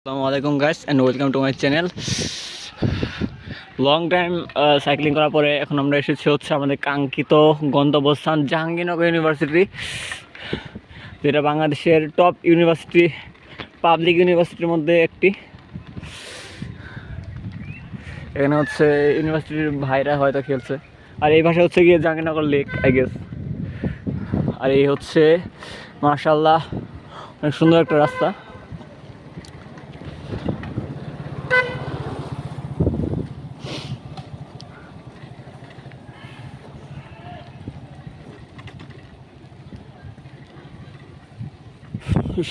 আসসালামু আলাইকুম guys and welcome to my channel. Long time cycling করার পরে এখন আমরা এসেছি হচ্ছে আমাদের কাঙ্ক্ষিত গন্তব্যস্থান জাহাঙ্গীরনগর ইউনিভার্সিটি, যেটা বাংলাদেশের টপ ইউনিভার্সিটি, পাবলিক ইউনিভার্সিটির মধ্যে একটি। এখানে হচ্ছে ইউনিভার্সিটির ভাইরা হয়তো খেলছে, আর এই ভাষা হচ্ছে গিয়ে জাহাঙ্গীরনগর লেক আই গেস। আর এই হচ্ছে মাশাআল্লাহ অনেক সুন্দর একটা রাস্তা।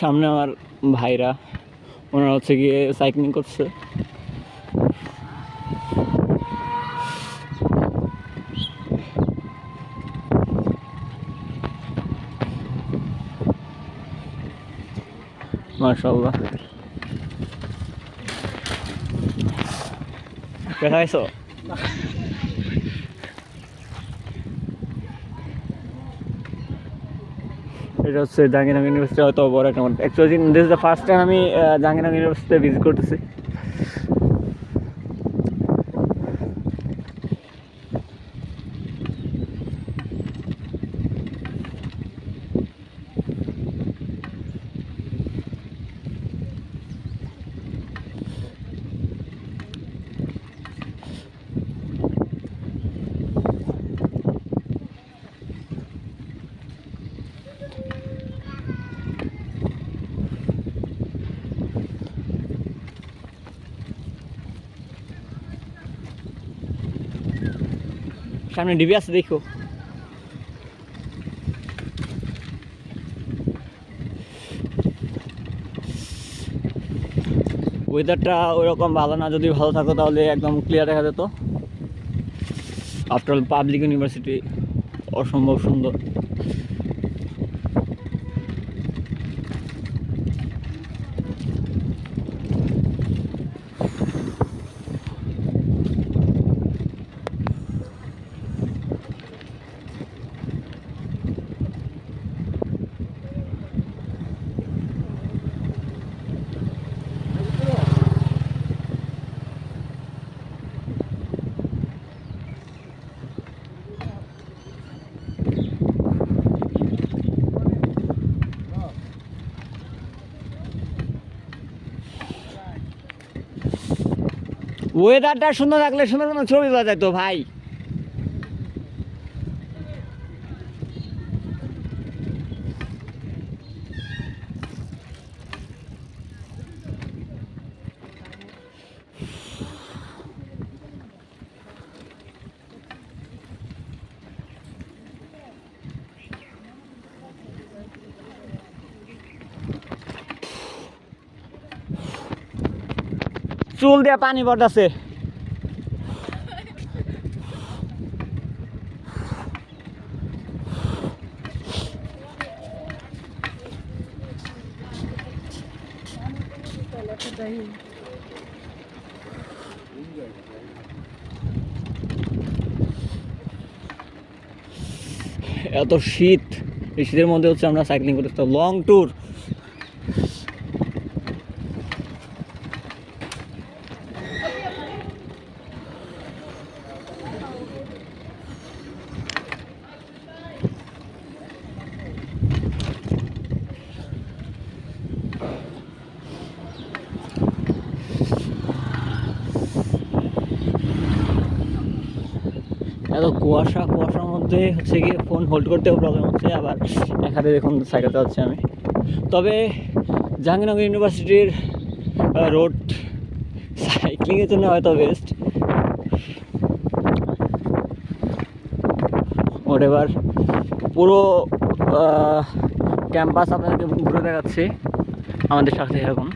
সামনে আমার ভাইরা, ওনারা হচ্ছে গিয়ে সাইক্লিং করছে। মাশাআল্লাহ, ব্যথা পাইছো? এটা হচ্ছে জাহাঙ্গীরনগর ইউনিভার্সিটি, হয়তো বড় একটা মাঠ। Actually this is the first time আমি জাহাঙ্গীরনগর ইউনিভার্সিটিতে ভিজিট করতেছি। সামনে ডিবি আছে, দেখো। ওয়েদারটা ওইরকম ভালো না, যদি ভালো থাকতো তাহলে একদম ক্লিয়ার দেখা যেত। আফটার অল পাবলিক ইউনিভার্সিটি অসম্ভব সুন্দর। ওয়েদারটা সুন্দর থাকলে সুন্দর কোনো ছবি পাওয়া যায় তো ভাই। চুল দিয়ে পানি পড়তেছে। এত শীত, এই শীতের মধ্যে হচ্ছে আমরা সাইক্লিং করতে লং ট্যুর। এত কুয়াশার মধ্যে হচ্ছে গিয়ে ফোন হোল্ড করতেও প্রবলেম হচ্ছে, আবার এক হাতে দেখুন সাইকেল চালাচ্ছি আমি। তবে জাহাঙ্গীরনগর ইউনিভার্সিটির রোড সাইক্লিংয়ের জন্য হয়তো বেস্ট। ওর এবার পুরো ক্যাম্পাস আপনাদেরকে ঘুরে দেখাচ্ছি আমাদের সাথে এরকম।